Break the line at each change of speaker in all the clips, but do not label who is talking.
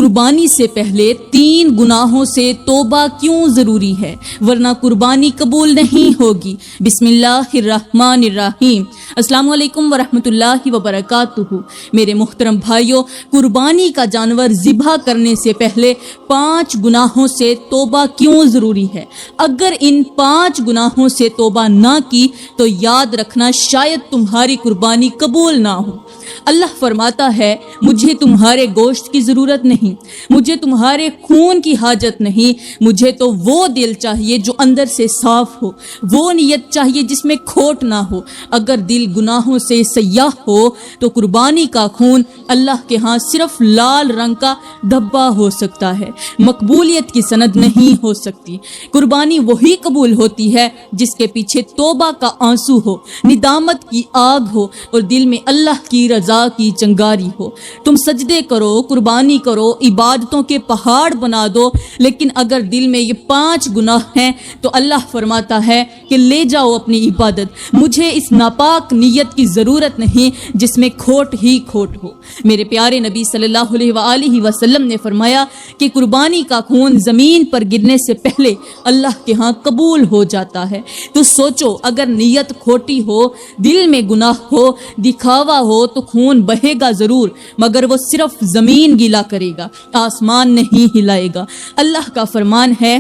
قربانی سے پہلے 3 گناہوں سے توبہ کیوں ضروری ہے، ورنہ قربانی قبول نہیں ہوگی۔ بسم اللہ الرحمن الرحیم۔ السلام علیکم ورحمۃ اللہ وبرکاتہ۔ میرے محترم بھائیوں، قربانی کا جانور ذبح کرنے سے پہلے 5 گناہوں سے توبہ کیوں ضروری ہے؟ اگر ان 5 گناہوں سے توبہ نہ کی تو یاد رکھنا شاید تمہاری قربانی قبول نہ ہو۔ اللہ فرماتا ہے، مجھے تمہارے گوشت کی ضرورت نہیں، مجھے تمہارے خون کی حاجت نہیں، مجھے تو وہ دل چاہیے جو اندر سے صاف ہو، وہ نیت چاہیے جس میں کھوٹ نہ ہو۔ اگر دل گناہوں سے سیاہ ہو تو قربانی کا خون اللہ کے ہاں صرف لال رنگ کا دھبا ہو سکتا ہے، مقبولیت کی سند نہیں ہو سکتی۔ قربانی وہی قبول ہوتی ہے جس کے پیچھے توبہ کا آنسو ہو، ندامت کی آگ ہو اور دل میں اللہ کی رضا کی چنگاری ہو۔ تم سجدے کرو، قربانی کرو، عبادتوں کے پہاڑ بنا دو، لیکن اگر دل میں یہ 5 گناہ ہیں تو اللہ فرماتا ہے کہ لے جاؤ اپنی عبادت، مجھے اس ناپاک نیت کی ضرورت نہیں جس میں کھوٹ ہی کھوٹ ہو۔ میرے پیارے نبی صلی اللہ علیہ وآلہ وسلم نے فرمایا کہ قربانی کا خون زمین پر گرنے سے پہلے اللہ کے ہاں قبول ہو جاتا ہے۔ تو سوچو، اگر نیت کھوٹی ہو، دل میں گناہ ہو، دکھاوا ہو تو خون بہے گا ضرور، مگر وہ صرف زمین گیلا کرے گا، آسمان نہیں ہلائے گا۔ اللہ کا فرمان ہے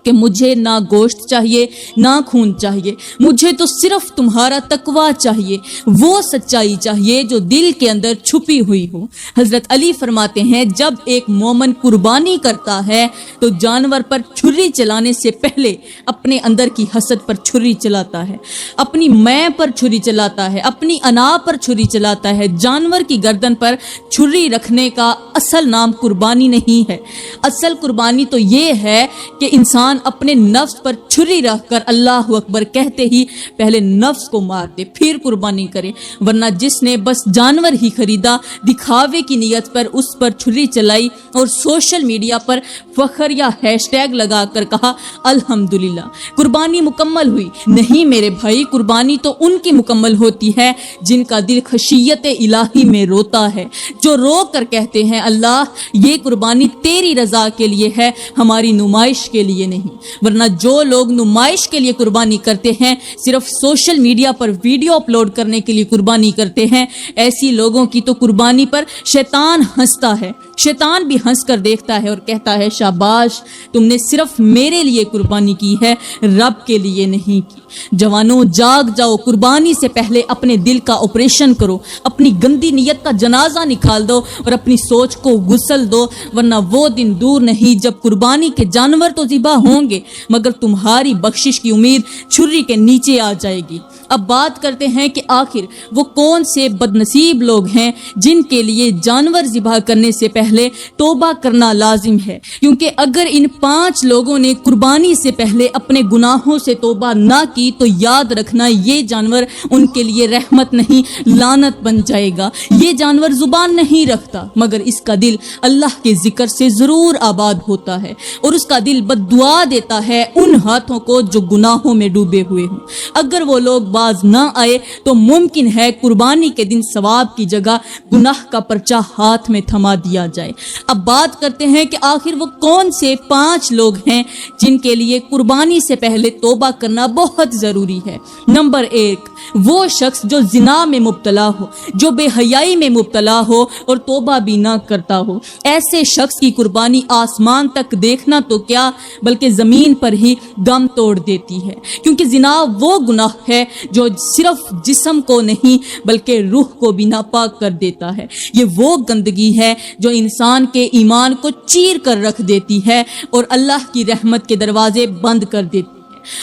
کہ مجھے نہ گوشت چاہیے نہ خون چاہیے، مجھے تو صرف تمہارا تقویٰ چاہیے، وہ سچائی چاہیے جو دل کے اندر چھپی ہوئی ہو۔ حضرت علی فرماتے ہیں، جب ایک مومن قربانی کرتا ہے تو جانور پر چھری چلانے سے پہلے اپنے اندر کی حسد پر چھری چلاتا ہے، اپنی میں پر چھری چلاتا ہے، اپنی انا پر چھری چلاتا ہے۔ جانور کی گردن پر چھری رکھنے کا اصل نام قربانی نہیں ہے۔ اصل قربانی تو یہ ہے کہ انسان اپنے نفس پر چھری رکھ کر اللہ اکبر کہتے ہی پہلے نفس کو مار دے، پھر قربانی کرے، ورنہ جس نے بس جانور ہی خریدا، دکھاوے کی نیت پر اس پر چھری چلائی اور سوشل میڈیا پر فخر یا ہیش ٹیگ لگا کر کہا الحمدللہ قربانی مکمل ہوئی۔ نہیں میرے بھائی، قربانی تو ان کی مکمل ہوتی ہے جن کا دل خشیت الہی میں روتا ہے، جو رو کر کہتے ہیں اللہ یہ قربانی تیری رضا کے لیے ہے، ہماری نمائش کے لیے نہیں۔ ورنہ جو لوگ نمائش کے لیے قربانی کرتے ہیں، صرف سوشل میڈیا پر ویڈیو اپلوڈ کرنے کے لیے قربانی کرتے ہیں، ایسی لوگوں کی تو قربانی پر شیطان ہنستا ہے، شیطان بھی ہنس کر دیکھتا ہے اور کہتا ہے شاباش، تم نے صرف میرے لیے قربانی کی ہے، رب کے لیے نہیں کی۔ جوانوں جاگ جاؤ، قربانی سے پہلے اپنے دل کا آپریشن کرو، اپنی گندی نیت کا جنازہ نکال دو اور اپنی سوچ کو غسل دو، ورنہ وہ دن دور نہیں جب قربانی کے جانور تو ذبح ہوں گے مگر تمہاری بخشش کی امید چھری کے نیچے آ جائے گی۔ اب بات کرتے ہیں کہ آخر وہ کون سے بد نصیب لوگ ہیں جن کے لیے جانور ذبح کرنے سے پہلے توبہ کرنا لازم ہے، کیونکہ اگر ان 5 لوگوں نے قربانی سے پہلے اپنے گناہوں سے توبہ نہ کی تو یاد رکھنا یہ جانور ان کے لیے رحمت نہیں، لعنت بن جائے گا۔ یہ جانور زبان نہیں رکھتا مگر اس کا دل اللہ کے ذکر سے ضرور آباد ہوتا ہے، اور اس کا دل بد دعا دیتا ہے ان ہاتھوں کو جو گناہوں میں ڈوبے ہوئے ہوں۔ اگر وہ لوگ باز نہ آئے تو ممکن ہے قربانی کے دن ثواب کی جگہ گناہ کا پرچہ ہاتھ میں تھما دیا جائے۔ اب بات کرتے ہیں کہ آخر وہ کون سے 5 لوگ ہیں جن کے لیے قربانی سے پہلے توبہ کرنا بہت ضروری ہے۔ نمبر 1، وہ شخص جو زنا میں مبتلا ہو، جو بے حیائی میں مبتلا ہو اور توبہ بھی نہ کرتا ہو۔ ایسے شخص کی قربانی آسمان تک دیکھنا تو کیا بلکہ زمین پر ہی دم توڑ دیتی ہے، کیونکہ زنا وہ گناہ ہے جو صرف جسم کو نہیں بلکہ روح کو بھی ناپاک کر دیتا ہے۔ یہ وہ گندگی ہے جو انسان کے ایمان کو چیر کر رکھ دیتی ہے اور اللہ کی رحمت کے دروازے بند کر دیتی ہے۔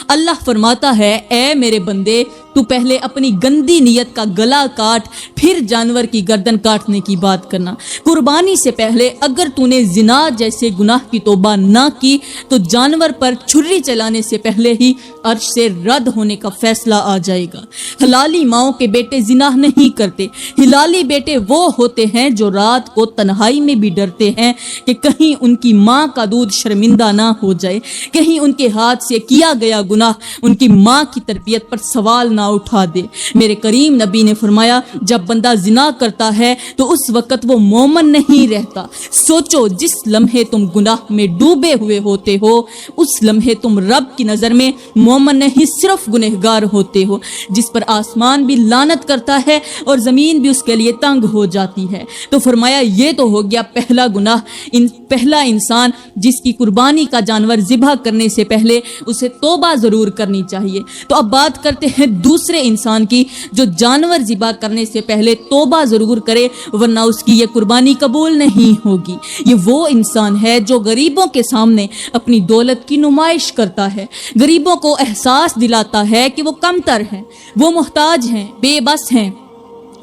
اللہ فرماتا ہے، اے میرے بندے، تو پہلے اپنی گندی نیت کا گلا کاٹ، پھر جانور کی گردن کاٹنے کی بات کرنا۔ قربانی سے پہلے اگر تو نے زنا جیسے گناہ کی توبہ نہ کی تو جانور پر چھری چلانے سے پہلے ہی عرش سے رد ہونے کا فیصلہ آ جائے گا۔ حلالی ماؤں کے بیٹے زنا نہیں کرتے، حلالی بیٹے وہ ہوتے ہیں جو رات کو تنہائی میں بھی ڈرتے ہیں کہ کہیں ان کی ماں کا دودھ شرمندہ نہ ہو جائے، کہیں ان کے ہاتھ سے کیا گیا گناہ ان کی ماں کی تربیت پر سوال نہ اٹھا دے۔ میرے کریم نبی نے فرمایا جب بندہ زنا کرتا ہے تو اس وقت وہ مومن نہیں رہتا۔ سوچو جس لمحے تم گناہ میں ڈوبے ہوئے ہوتے ہو اس لمحے تم رب کی نظر میں مومن نہیں صرف گنہگار ہوتے ہو، جس پر آسمان بھی لعنت کرتا ہے اور زمین بھی اس کے لیے تنگ ہو جاتی ہے۔ تو فرمایا یہ تو ہو گیا پہلا گناہ، پہلا انسان جس کی قربانی کا جانور ذبح کرنے سے پہلے اسے توبہ ضرور کرنی چاہیے۔ تو اب بات کرتے ہیں دوسرے انسان کی جو جانور ذبح کرنے سے پہلے توبہ ضرور کرے ورنہ اس کی یہ قربانی قبول نہیں ہوگی۔ یہ وہ انسان ہے جو غریبوں کے سامنے اپنی دولت کی نمائش کرتا ہے، غریبوں کو احساس دلاتا ہے کہ وہ کمتر ہیں، وہ محتاج ہیں، بے بس ہیں۔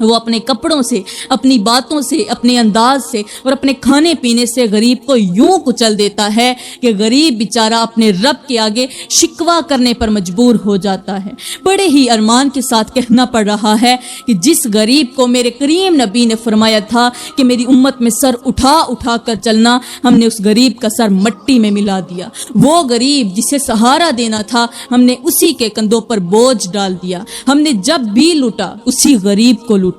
وہ اپنے کپڑوں سے، اپنی باتوں سے، اپنے انداز سے اور اپنے کھانے پینے سے غریب کو یوں کچل دیتا ہے کہ غریب بیچارہ اپنے رب کے آگے شکوہ کرنے پر مجبور ہو جاتا ہے۔ بڑے ہی ارمان کے ساتھ کہنا پڑ رہا ہے کہ جس غریب کو میرے کریم نبی نے فرمایا تھا کہ میری امت میں سر اٹھا اٹھا کر چلنا، ہم نے اس غریب کا سر مٹی میں ملا دیا۔ وہ غریب جسے سہارا دینا تھا ہم نے اسی کے کندھوں پر بوجھ ڈال دیا۔ ہم نے جب بھی لوٹا اسی غریب کو لوٹا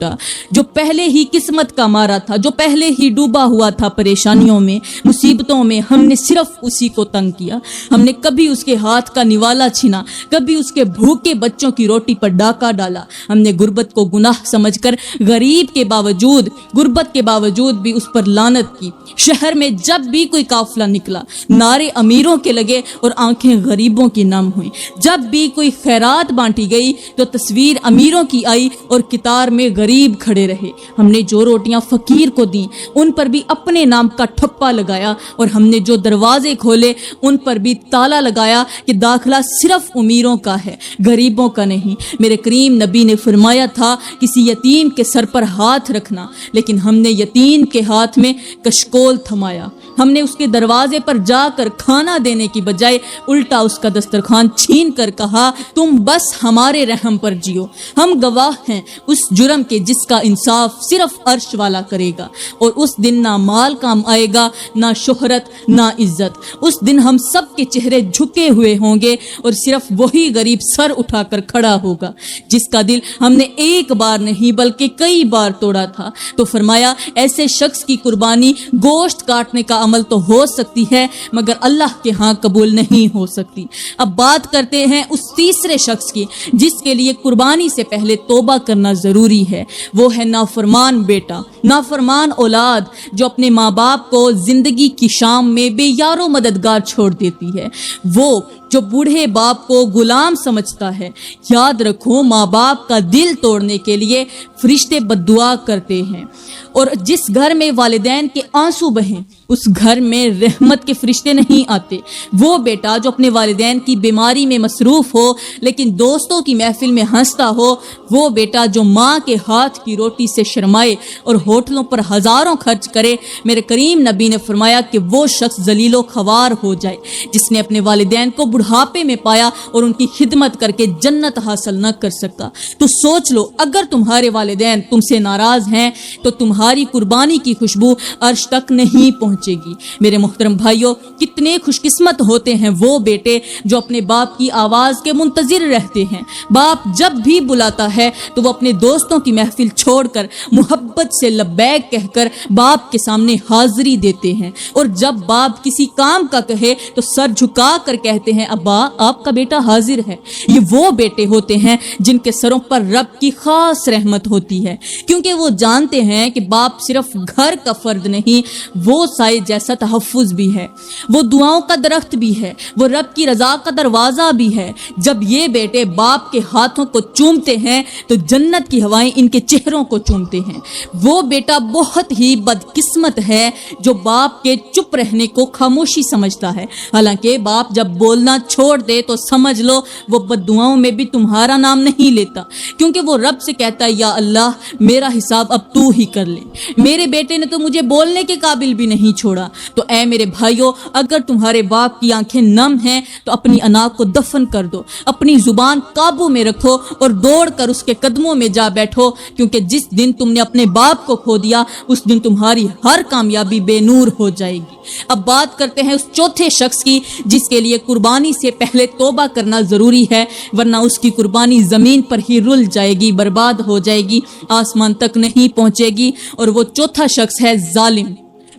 جو پہلے ہی قسمت کا مارا تھا، جو پہلے ہی ڈوبا ہوا تھا پریشانیوں میں، مصیبتوں میں، ہم نے صرف اسی کو تنگ کیا۔ ہم نے کبھی اس کے ہاتھ کا نوالا چھینا، کبھی اس کے بھوکے بچوں کی روٹی پر ڈاکہ ڈالا۔ ہم نے غربت کو گناہ سمجھ کر غریب کے باوجود، غربت کے باوجود بھی اس پر لعنت کی۔ شہر میں جب بھی کوئی قافلہ نکلا نعرے امیروں کے لگے اور آنکھیں غریبوں کی نم ہوئیں۔ جب بھی کوئی خیرات بانٹی گئی تو تصویر امیروں کی آئی اور قطار میں غریب کھڑے رہے۔ ہم نے جو روٹیاں فقیر کو دیں ان پر بھی اپنے نام کا ٹھپا لگایا اور ہم نے جو دروازے کھولے ان پر بھی تالا لگایا کہ داخلہ صرف امیروں کا ہے، غریبوں کا نہیں۔ میرے کریم نبی نے فرمایا تھا کسی یتیم کے سر پر ہاتھ رکھنا، لیکن ہم نے یتیم کے ہاتھ میں کشکول تھمایا۔ ہم نے اس کے دروازے پر جا کر کھانا دینے کی بجائے الٹا اس کا دسترخوان چھین کر کہا تم بس ہمارے رحم پر جیو، ہم گواہ ہیں اس جرم کے جس کا انصاف صرف عرش والا کرے گا، اور اس دن نہ مال کام آئے گا، نہ شہرت، نہ عزت۔ اس دن ہم سب کے چہرے جھکے ہوئے ہوں گے اور صرف وہی غریب سر اٹھا کر کھڑا ہوگا جس کا دل ہم نے ایک بار نہیں بلکہ کئی بار توڑا تھا۔ تو فرمایا ایسے شخص کی قربانی گوشت کاٹنے کا عمل تو ہو سکتی ہے مگر اللہ کے ہاں قبول نہیں ہو سکتی۔ اب بات کرتے ہیں اس تیسرے شخص کی جس کے لیے قربانی سے پہلے توبہ کرنا ضروری ہے۔ وہ ہے نافرمان بیٹا، نافرمان اولاد جو اپنے ماں باپ کو زندگی کی شام میں بے یار و مددگار چھوڑ دیتی ہے، وہ جو بوڑھے باپ کو غلام سمجھتا ہے۔ یاد رکھو ماں باپ کا دل توڑنے کے لیے فرشتے بد دعا کرتے ہیں، اور جس گھر میں والدین کے آنسو بہیں اس گھر میں رحمت کے فرشتے نہیں آتے۔ وہ بیٹا جو اپنے والدین کی بیماری میں مصروف ہو لیکن دوستوں کی محفل میں ہنستا ہو، وہ بیٹا جو ماں کے ہاتھ کی روٹی سے شرمائے اور ہوٹلوں پر ہزاروں خرچ کرے، میرے کریم نبی نے فرمایا کہ وہ شخص ذلیل و خوار ہو جائے جس نے اپنے والدین کو بڑھاپے میں پایا اور ان کی خدمت کر کے جنت حاصل نہ کر سکا۔ تو سوچ لو اگر تمہارے والدین تم سے ناراض ہیں تو تمہاری قربانی کی خوشبو عرش تک نہیں پہنچے گی۔ میرے محترم بھائیوں، کتنے خوش قسمت ہوتے ہیں وہ بیٹے جو اپنے باپ کی آواز کے منتظر رہتے ہیں۔ باپ جب بھی بلاتا ہے تو وہ اپنے دوستوں کی محفل چھوڑ کر محبت سے لبیک کہہ کر باپ کے سامنے حاضری دیتے ہیں، اور جب باپ کسی کام کا کہے تو سر جھکا کر کہتے ہیں ابا آپ کا بیٹا حاضر ہے۔ یہ وہ بیٹے ہوتے ہیں جن کے سروں پر رب کی خاص رحمت ہوتی ہے، کیونکہ وہ جانتے ہیں کہ باپ صرف گھر کا فرد نہیں، وہ سائے جیسا تحفظ بھی ہے، وہ دعاؤں کا درخت بھی ہے، وہ رب کی رضا کا دروازہ بھی ہے۔ جب یہ بیٹے باپ کے ہاتھوں کو چومتے ہیں تو جنت کی ہوائیں ان کے چہروں کو چومتے ہیں۔ وہ بیٹا بہت ہی بدقسمت ہے جو باپ کے چپ رہنے کو خاموشی سمجھتا ہے، حالانکہ باپ جب بولنا چھوڑ دے تو سمجھ لو وہ بد دعاؤں میں بھی تمہارا نام نہیں لیتا، کیونکہ وہ رب سے کہتا ہے یا اللہ میرا حساب اب تو ہی کر لے، میرے بیٹے نے تو مجھے بولنے کے قابل بھی نہیں چھوڑا۔ تو اے میرے بھائیوں، اگر تمہارے باپ کی آنکھیں نم ہیں تو اپنی انا کو دفن کر دو، اپنی زبان قابو میں رکھو اور دوڑ کر اس کے قدموں میں جا بیٹھو، کیونکہ جس دن تم نے اپنے باپ کو کھو دیا اس دن تمہاری ہر کامیابی بے نور ہو جائے گی۔ اب بات کرتے ہیں اس چوتھے شخص کی جس کے لیے قربانی قربانی سے پہلے توبہ کرنا ضروری ہے، ورنہ اس کی قربانی زمین پر ہی رل جائے گی، برباد ہو جائے گی، آسمان تک نہیں پہنچے گی۔ اور وہ چوتھا شخص ہے ظالم،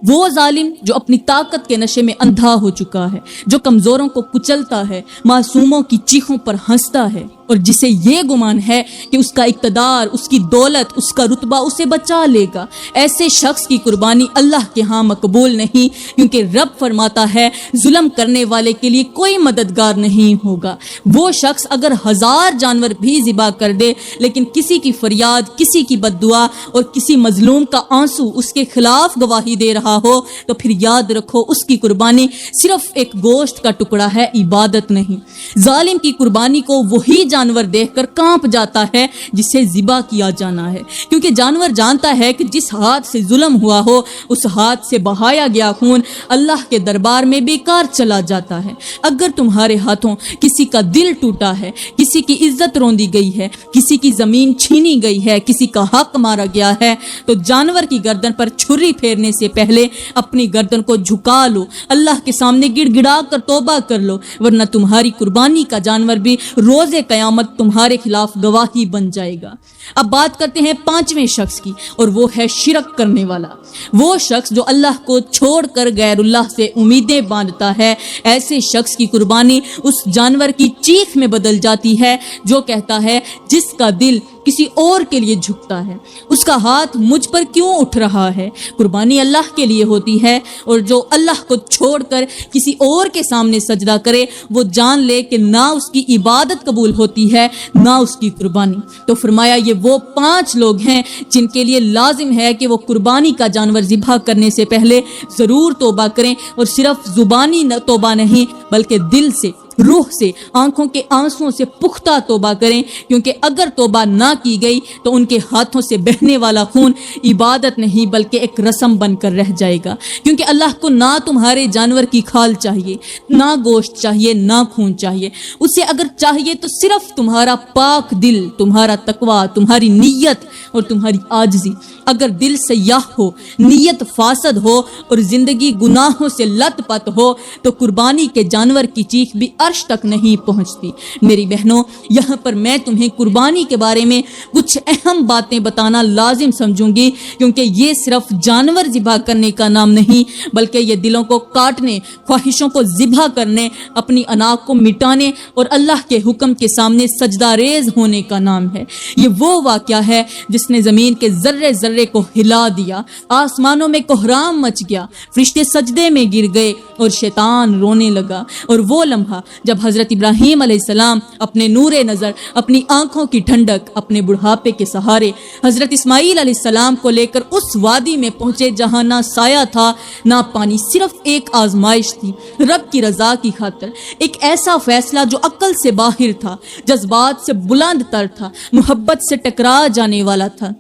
وہ ظالم جو اپنی طاقت کے نشے میں اندھا ہو چکا ہے، جو کمزوروں کو کچلتا ہے، معصوموں کی چیخوں پر ہنستا ہے، اور جسے یہ گمان ہے کہ اس کا اقتدار، اس کی دولت، اس کا رتبہ اسے بچا لے گا۔ ایسے شخص کی قربانی اللہ کے ہاں مقبول نہیں، کیونکہ رب فرماتا ہے ظلم کرنے والے کے لیے کوئی مددگار نہیں ہوگا۔ وہ شخص اگر 1000 جانور بھی ذبح کر دے، لیکن کسی کی فریاد، کسی کی بد دعا اور کسی مظلوم کا آنسو اس کے خلاف گواہی دے رہا ہو، تو پھر یاد رکھو اس کی قربانی صرف ایک گوشت کا ٹکڑا ہے، عبادت نہیں۔ ظالم کی قربانی کو وہی جانور دیکھ کر کانپ جاتا ہے جسے ذبح کیا جانا ہے، کیونکہ جانور جانتا ہے کہ جس ہاتھ سے ظلم ہوا ہو، اس ہاتھ سے بہایا گیا خون اللہ کے دربار میں بیکار چلا جاتا ہے۔ اگر تمہارے ہاتھوں کسی کا دل ٹوٹا ہے، کسی کی عزت روندی گئی ہے، کسی کی زمین چھینی گئی ہے، کسی کا حق مارا گیا ہے، تو جانور کی گردن پر چھری پھیرنے سے پہلے اپنی گردن کو جھکا لو، اللہ کے سامنے گڑ گڑا کر توبہ کر لو، ورنہ تمہاری قربانی کا جانور بھی روز قیامت تمہارے خلاف گواہی بن جائے گا۔ اب بات کرتے ہیں 5ویں شخص کی، اور وہ ہے شرک کرنے والا، وہ شخص جو اللہ کو چھوڑ کر غیر اللہ سے امیدیں باندھتا ہے۔ ایسے شخص کی قربانی اس جانور کی چیخ میں بدل جاتی ہے جو کہتا ہے جس کا دل کسی اور کے لیے جھکتا ہے، اس کا ہاتھ مجھ پر کیوں اٹھ رہا ہے۔ قربانی اللہ کے لیے ہوتی ہے، اور جو اللہ کو چھوڑ کر کسی اور کے سامنے سجدہ کرے، وہ جان لے کہ نہ اس کی عبادت قبول ہوتی ہے، نہ اس کی قربانی۔ تو فرمایا یہ وہ 5 لوگ ہیں جن کے لیے لازم ہے کہ وہ قربانی کا جانور ذبح کرنے سے پہلے ضرور توبہ کریں، اور صرف زبانی توبہ نہیں بلکہ دل سے، روح سے، آنکھوں کے آنسوں سے پختہ توبہ کریں، کیونکہ اگر توبہ نہ کی گئی تو ان کے ہاتھوں سے بہنے والا خون عبادت نہیں بلکہ ایک رسم بن کر رہ جائے گا۔ کیونکہ اللہ کو نہ تمہارے جانور کی کھال چاہیے، نہ گوشت چاہیے، نہ خون چاہیے، اسے اگر چاہیے تو صرف تمہارا پاک دل، تمہارا تقوی، تمہاری نیت اور تمہاری عاجزی۔ اگر دل سیاہ ہو، نیت فاسد ہو اور زندگی گناہوں سے لت پت ہو، تو قربانی کے جانور کی چیخ بھی عرش تک نہیں پہنچتی۔ میری بہنوں، یہاں پر میں تمہیں قربانی کے بارے میں کچھ اہم باتیں بتانا لازم سمجھوں گی، کیونکہ یہ صرف جانور ذبح کرنے کا نام نہیں بلکہ یہ دلوں کو کاٹنے، خواہشوں کو ذبح کرنے، اپنی انا کو مٹانے اور اللہ کے حکم کے سامنے سجدہ ریز ہونے کا نام ہے۔ یہ وہ واقعہ ہے جس نے زمین کے ذرے ذرے کو ہلا دیا، آسمانوں میں کوہرام مچ گیا، فرشتے سجدے میں گر گئے اور شیطان رونے لگا۔ اور وہ لمحہ جب حضرت ابراہیم علیہ السلام اپنے نور نظر، اپنی آنکھوں کی ٹھنڈک، اپنے بڑھاپے کے سہارے حضرت اسماعیل علیہ السلام کو لے کر اس وادی میں پہنچے جہاں نہ سایہ تھا نہ پانی، صرف ایک آزمائش تھی، رب کی رضا کی خاطر، ایک ایسا فیصلہ جو عقل سے باہر تھا، جذبات سے بلند تر تھا، محبت سے ٹکرا جانے والا تھا۔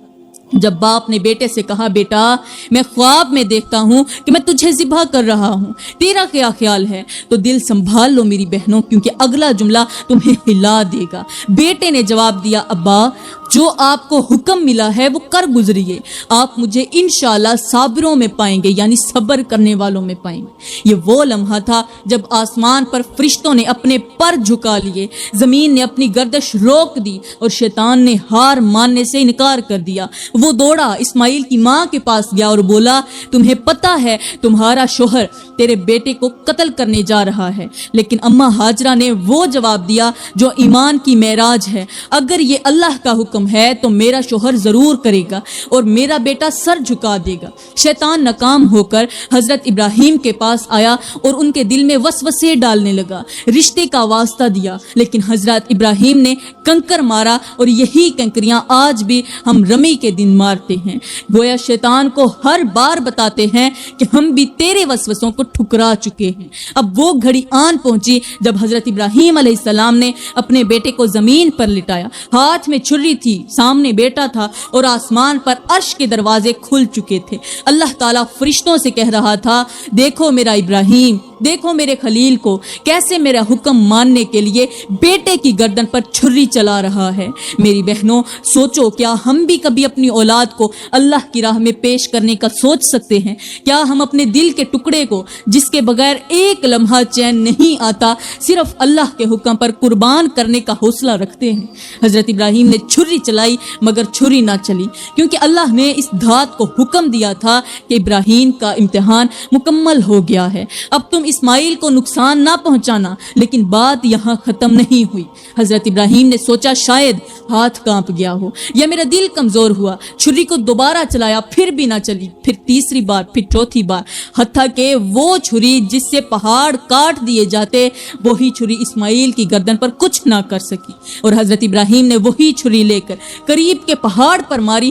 جب باپ نے بیٹے سے کہا، بیٹا میں خواب میں دیکھتا ہوں کہ میں تجھے ذبح کر رہا ہوں، تیرا کیا خیال ہے؟ تو دل سنبھال لو میری بہنوں، کیونکہ اگلا جملہ تمہیں ہلا دے گا۔ بیٹے نے جواب دیا، ابا جو آپ کو حکم ملا ہے وہ کر گزریے، آپ مجھے انشاءاللہ صابروں میں پائیں گے، یعنی صبر کرنے والوں میں پائیں گے۔ یہ وہ لمحہ تھا جب آسمان پر فرشتوں نے اپنے پر جھکا لیے، زمین نے اپنی گردش روک دی اور شیطان نے ہار ماننے سے انکار کر دیا۔ وہ دوڑا اسماعیل کی ماں کے پاس گیا اور بولا، تمہیں پتہ ہے تمہارا شوہر تیرے بیٹے کو قتل کرنے جا رہا ہے۔ لیکن اماں ہاجرہ نے وہ جواب دیا جو ایمان کی معراج ہے، اگر یہ اللہ کا حکم ہے تو میرا شوہر ضرور کرے گا اور میرا بیٹا سر جھکا دے گا۔ شیطان ناکام ہو کر حضرت ابراہیم کے پاس آیا اور ان کے دل میں وسوسے ڈالنے لگا، رشتے کا واسطہ دیا، لیکن حضرت ابراہیم نے کنکر مارا، اور یہی کنکریاں آج بھی ہم رمی کے دن مارتے ہیں۔ گویا شیطان کو ہر بار بتاتے ہیں کہ ہم بھی تیرے وسوسوں کو ٹھکرا چکے ہیں۔ اب وہ گھڑی آن پہنچی جب حضرت ابراہیم علیہ السلام نے اپنے بیٹے کو زمین پر لٹایا، ہاتھ میں چھری تھی، سامنے بیٹا تھا، اور آسمان پر عرش کے دروازے کھل چکے تھے۔ اللہ تعالیٰ فرشتوں سے کہہ رہا تھا، دیکھو میرا ابراہیم، دیکھو میرے خلیل کو کیسے میرا حکم ماننے کے لیے بیٹے کی گردن پر چھری چلا رہا ہے۔ میری بہنوں سوچو، کیا ہم بھی کبھی اپنی اولاد کو اللہ کی راہ میں پیش کرنے کا سوچ سکتے ہیں؟ کیا ہم اپنے دل کے ٹکڑے کو، جس کے بغیر ایک لمحہ چین نہیں آتا، صرف اللہ کے حکم پر قربان کرنے کا حوصلہ رکھتے ہیں؟ حضرت ابراہیم نے چھری چلائی مگر چھری نہ چلی، کیونکہ اللہ نے اس دھات کو حکم دیا تھا کہ ابراہیم کا امتحان مکمل ہو گیا ہے، اب تم اسماعیل کو نقصان نہ پہنچانا۔ لیکن بات یہاں ختم نہیں ہوئی۔ حضرت ابراہیم نے سوچا شاید ہاتھ کانپ گیا ہو یا میرا دل کمزور ہوا، چھری کو دوبارہ چلایا، پھر بھی نہ چلی، پھر تیسری بار، پھر چوتھی بار، حتیٰ کہ وہ چھری جس سے پہاڑ کاٹ دیے جاتے، وہی چھری اسماعیل کی گردن پر کچھ نہ کر سکی۔ اور حضرت ابراہیم نے وہی چھری لے کر قریب کے پہاڑ پر ماری،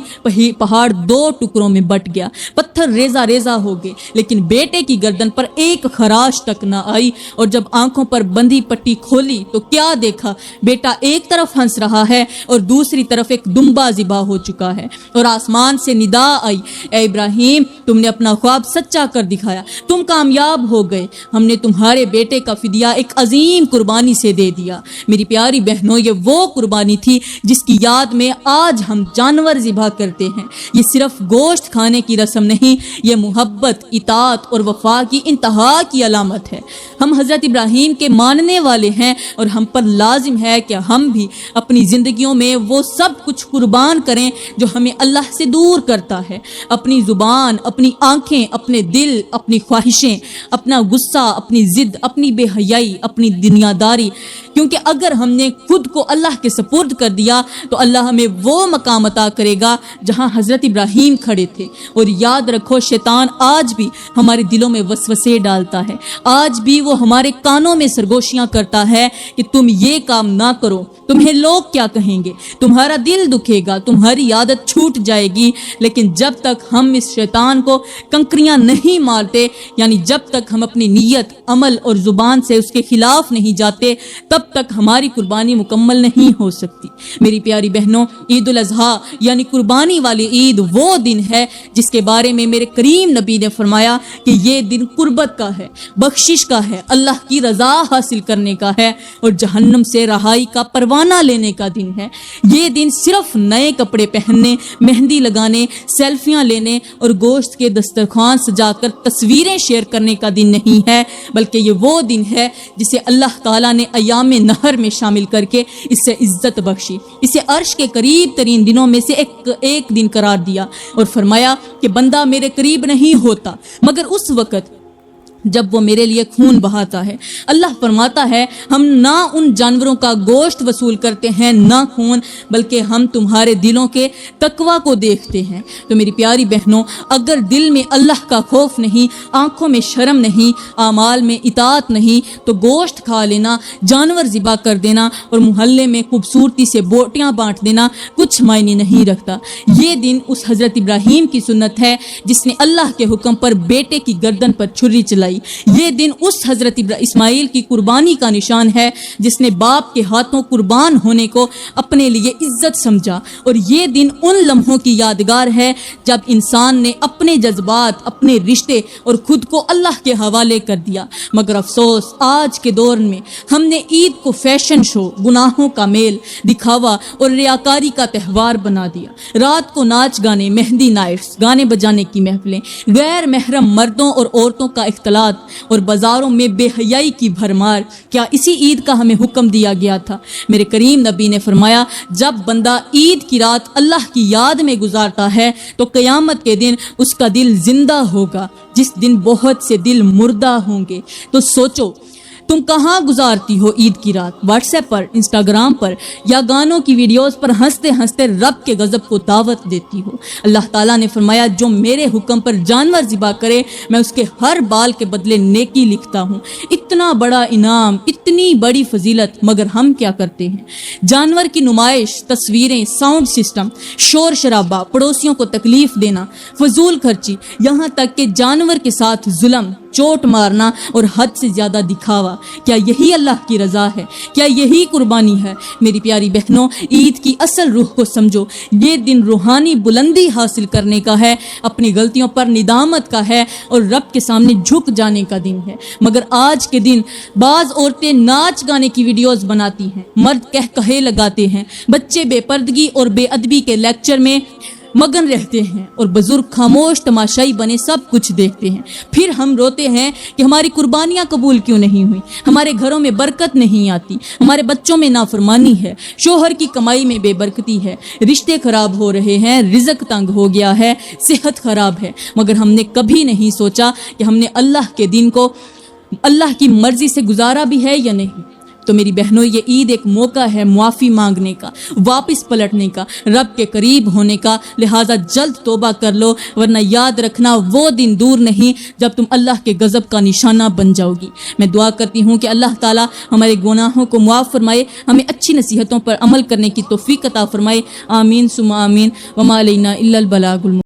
پہاڑ دو ٹکڑوں میں بٹ گیا، پتھر ریزہ ریزہ ہو گئے، لیکن بیٹے کی گردن پر ایک خراش تک نہ آئی۔ اور جب آنکھوں پر بندھی پٹی کھولی تو کیا دیکھا، بیٹا ایک طرف ہنس رہا ہے اور دوسری طرف ایک دمبا ذبح ہو چکا ہے، اور آسمان سے ندا آئی، اے ابراہیم تم نے اپنا خواب سچا کر دکھایا، تم کامیاب ہو گئے، ہم نے تمہارے بیٹے کا فدیہ ایک عظیم قربانی سے دے دیا۔ میری پیاری بہنوں، یہ وہ قربانی تھی جس کی یاد میں آج ہم جانور ذبح کرتے ہیں۔ یہ صرف گوشت کھانے کی رسم نہیں، یہ محبت، اطاعت اور وفا کی انتہا کی علامت ہے۔ ہم حضرت ابراہیم کے ماننے والے ہیں اور ہم پر لازم ہے کہ ہم بھی اپنی زندگیوں میں وہ سب کچھ قربان کریں جو ہمیں اللہ سے دور کرتا ہے، اپنی زبان، اپنی آنکھیں، اپنے دل، اپنی خواہشیں، اپنا غصہ، اپنی ضد، اپنی بے حیائی، اپنی دنیا داری، کیونکہ اگر ہم نے خود کو اللہ کے سپرد کر دیا تو اللہ ہمیں وہ مقام عطا کرے گا جہاں حضرت ابراہیم کھڑے تھے۔ اور یاد رکھو، شیطان آج بھی ہمارے دلوں میں وسوسے ڈالتا ہے، آج بھی وہ ہمارے کانوں میں سرگوشیاں کرتا ہے کہ تم یہ کام نہ کرو، تمہیں لوگ کیا کہیں گے، تمہارا دل دکھے گا، تمہاری عادت چھوٹ جائے گی۔ لیکن جب تک ہم اس شیطان کو کنکریاں نہیں مارتے، یعنی جب تک ہم اپنی نیت، عمل اور زبان سے اس کے خلاف نہیں جاتے، تب تک ہماری قربانی مکمل نہیں ہو سکتی۔ میری پیاری بہنوں، عید الاضحیٰ یعنی قربانی والی عید وہ دن ہے جس کے بارے میں میرے کریم نبی نے فرمایا کہ یہ دن قربت کا ہے، بخشش کا ہے، اللہ کی رضا حاصل کرنے کا ہے اور جہنم سے رہائی کا پروانہ لینے کا دن ہے۔ یہ دن صرف نئے کپڑے پہننے، مہندی لگانے، سیلفیاں لینے اور گوشت کے دسترخوان سجا کر تصویریں شیئر کرنے کا دن نہیں ہے، بلکہ یہ وہ دن ہے جسے اللہ تعالیٰ نے ایام نہر میں شامل کر کے اس سے عزت بخشی، اسے عرش کے قریب ترین دنوں میں سے ایک دن قرار دیا اور فرمایا کہ بندہ میرے قریب نہیں ہوتا مگر اس وقت جب وہ میرے لیے خون بہاتا ہے۔ اللہ فرماتا ہے ہم نہ ان جانوروں کا گوشت وصول کرتے ہیں نہ خون، بلکہ ہم تمہارے دلوں کے تقوی کو دیکھتے ہیں۔ تو میری پیاری بہنوں، اگر دل میں اللہ کا خوف نہیں، آنکھوں میں شرم نہیں، اعمال میں اطاعت نہیں، تو گوشت کھا لینا، جانور ذبح کر دینا اور محلے میں خوبصورتی سے بوٹیاں بانٹ دینا کچھ معنی نہیں رکھتا۔ یہ دن اس حضرت ابراہیم کی سنت ہے جس نے اللہ کے حکم پر بیٹے کی گردن پر چھری چلائی۔ یہ دن اس حضرت اسماعیل کی قربانی کا نشان ہے جس نے باپ کے ہاتھوں قربان ہونے کو اپنے لیے عزت سمجھا، اور یہ دن ان لمحوں کی یادگار ہے جب انسان نے اپنے جذبات، اپنے رشتے اور خود کو اللہ کے حوالے کر دیا۔ مگر افسوس، آج کے دور میں ہم نے عید کو فیشن شو، گناہوں کا میل، دکھاوا اور ریاکاری کا تہوار بنا دیا۔ رات کو ناچ گانے، مہندی نائٹس، گانے بجانے کی محفلیں، غیر محرم مردوں اور عورتوں کا اختلاط اور بازاروں میں بے حیائی کی بھرمار، کیا اسی عید کا ہمیں حکم دیا گیا تھا؟ میرے کریم نبی نے فرمایا جب بندہ عید کی رات اللہ کی یاد میں گزارتا ہے تو قیامت کے دن اس کا دل زندہ ہوگا، جس دن بہت سے دل مردہ ہوں گے۔ تو سوچو تم کہاں گزارتی ہو عید کی رات؟ واٹس ایپ پر، انسٹاگرام پر یا گانوں کی ویڈیوز پر ہنستے ہنستے رب کے غضب کو دعوت دیتی ہو؟ اللہ تعالیٰ نے فرمایا جو میرے حکم پر جانور ذبح کرے میں اس کے ہر بال کے بدلے نیکی لکھتا ہوں۔ اتنا بڑا انعام، اتنی بڑی فضیلت، مگر ہم کیا کرتے ہیں؟ جانور کی نمائش، تصویریں، ساؤنڈ سسٹم، شور شرابہ، پڑوسیوں کو تکلیف دینا، فضول خرچی، یہاں تک کہ جانور کے ساتھ ظلم، چوٹ مارنا اور حد سے زیادہ دکھاوا، کیا یہی اللہ کی رضا ہے؟ کیا یہی قربانی ہے؟ میری پیاری بہنوں، عید کی اصل روح کو سمجھو۔ یہ دن روحانی بلندی حاصل کرنے کا ہے، اپنی غلطیوں پر ندامت کا ہے اور رب کے سامنے جھک جانے کا دن ہے۔ مگر آج کے دن بعض عورتیں ناچ گانے کی ویڈیوز بناتی ہیں، مرد کہے لگاتے ہیں، بچے بے پردگی اور بے ادبی کے لیکچر میں مگن رہتے ہیں اور بزرگ خاموش تماشائی بنے سب کچھ دیکھتے ہیں۔ پھر ہم روتے ہیں کہ ہماری قربانیاں قبول کیوں نہیں ہوئی، ہمارے گھروں میں برکت نہیں آتی، ہمارے بچوں میں نافرمانی ہے، شوہر کی کمائی میں بے برکتی ہے، رشتے خراب ہو رہے ہیں، رزق تنگ ہو گیا ہے، صحت خراب ہے۔ مگر ہم نے کبھی نہیں سوچا کہ ہم نے اللہ کے دن کو اللہ کی مرضی سے گزارا بھی ہے یا نہیں۔ تو میری بہنوں، یہ عید ایک موقع ہے معافی مانگنے کا، واپس پلٹنے کا، رب کے قریب ہونے کا، لہٰذا جلد توبہ کر لو، ورنہ یاد رکھنا وہ دن دور نہیں جب تم اللہ کے غضب کا نشانہ بن جاؤ گی۔ میں دعا کرتی ہوں کہ اللہ تعالیٰ ہمارے گناہوں کو معاف فرمائے، ہمیں اچھی نصیحتوں پر عمل کرنے کی توفیق عطا فرمائے۔ آمین ثم آمین، وما علینا الا البلاغ المبین۔